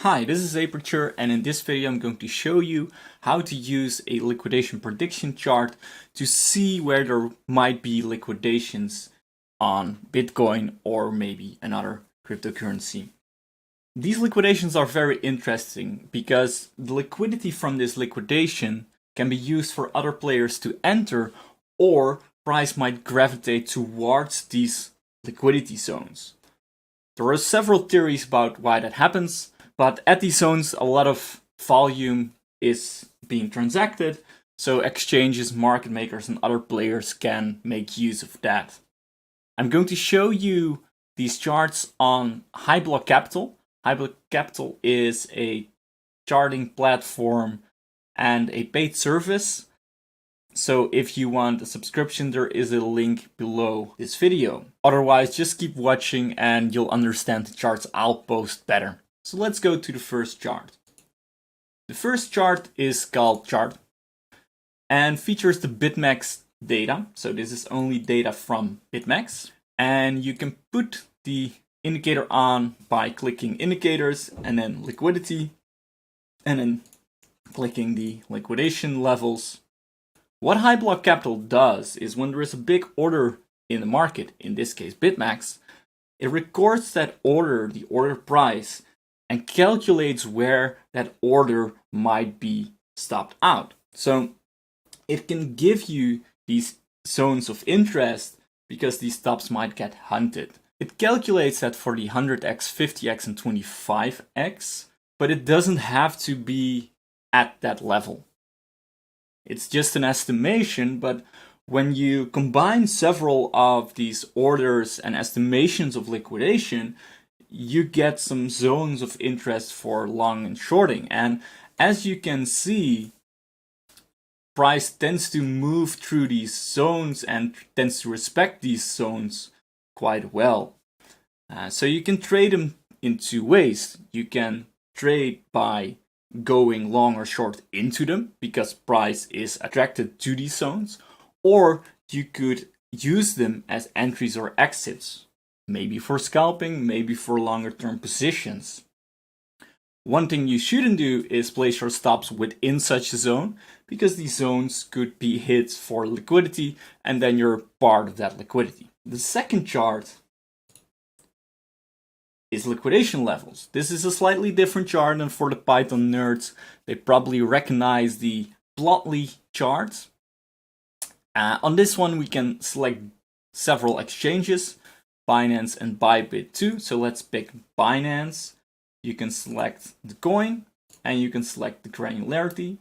Hi, this is rture, and in this video I'm going to show you how to use a liquidation prediction chart to see where there might be liquidations on Bitcoin or maybe another cryptocurrency. These liquidations are very interesting because the liquidity from this liquidation can be used for other players to enter, or price might gravitate towards these liquidity zones. There are several theories about why that happens. But at these zones, a lot of volume is being transacted, so exchanges, market makers, and other players can make use of that. I'm going to show you these charts on HighBlock Capital. HighBlock Capital is a charting platform and a paid service. So if you want a subscription, there is a link below this video. Otherwise, just keep watching and you'll understand the charts I'll post better. So let's go to the first chart. The first chart is called chart and features the BitMEX data. So this is only data from BitMEX. And you can put the indicator on by clicking indicators and then liquidity and then clicking the liquidation levels. What HighBlock Capital does is when there is a big order in the market, in this case BitMEX, it records that order, the order price, and calculates where that order might be stopped out. So it can give you these zones of interest because these stops might get hunted. It calculates that for the 100x, 50x, and 25x, but it doesn't have to be at that level. It's just an estimation, but when you combine several of these orders and estimations of liquidation, you get some zones of interest for long and shorting. And as you can see, price tends to move through these zones and tends to respect these zones quite well. So you can trade them in two ways. You can trade by going long or short into them because price is attracted to these zones, or you could use them as entries or exits. Maybe for scalping, maybe for longer term positions. One thing you shouldn't do is place your stops within such a zone, because these zones could be hit for liquidity and then you're part of that liquidity. The second chart is liquidation levels. This is a slightly different chart than for the Python nerds. They probably recognize the Plotly chart. On this one we can select several exchanges, Binance and Bybit too. So let's pick Binance. You can select the coin and you can select the granularity.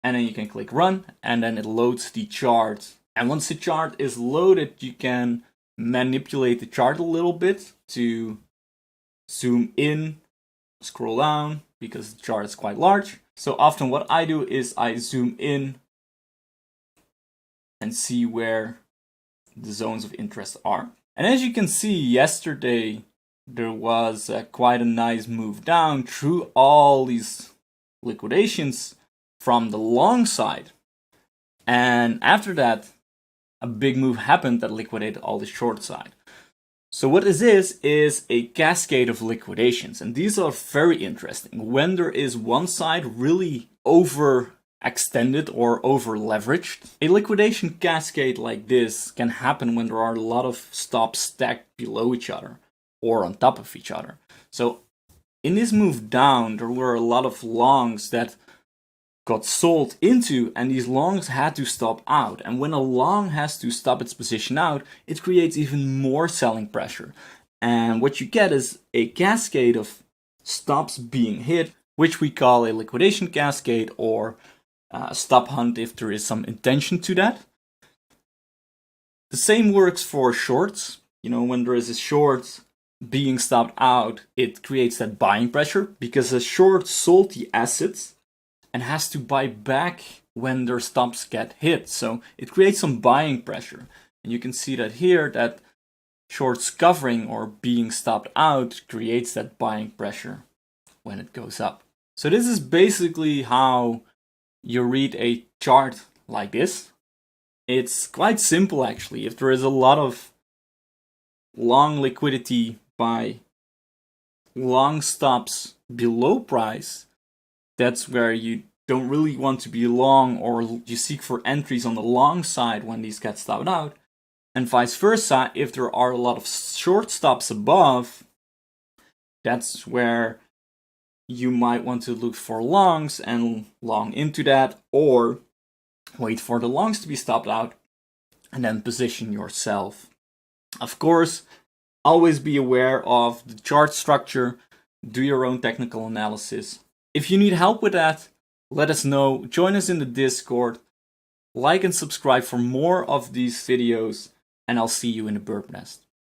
And then you can click run and then it loads the chart. And once the chart is loaded, you can manipulate the chart a little bit to zoom in, scroll down, because the chart is quite large. So often what I do is I zoom in and see where the zones of interest are. And as you can see, yesterday there was quite a nice move down through all these liquidations from the long side. And after that, a big move happened that liquidated all the short side. So what this is a cascade of liquidations. And these are very interesting. When there is one side really overextended or over leveraged, a liquidation cascade like this can happen when there are a lot of stops stacked below each other or on top of each other. So in this move down, there were a lot of longs that got sold into, and these longs had to stop out. And when a long has to stop its position out, it creates even more selling pressure. And what you get is a cascade of stops being hit, which we call a liquidation cascade or stop hunt if there is some intention to that. The same works for shorts. You know, when there is a short being stopped out, it creates that buying pressure because a short sold the assets and has to buy back when their stops get hit. So it creates some buying pressure. And you can see that here, that shorts covering or being stopped out creates that buying pressure when it goes up. So this is basically how you read a chart like this. It's quite simple actually. If there is a lot of long liquidity by long stops below price, that's where you don't really want to be long, or you seek for entries on the long side when these get stopped out. And vice versa, if there are a lot of short stops above, that's where you might want to look for longs and long into that, or wait for the longs to be stopped out and then position yourself. Of course, always be aware of the chart structure, do your own technical analysis. If you need help with that, let us know, join us in the Discord, like and subscribe for more of these videos, and I'll see you in the bird nest.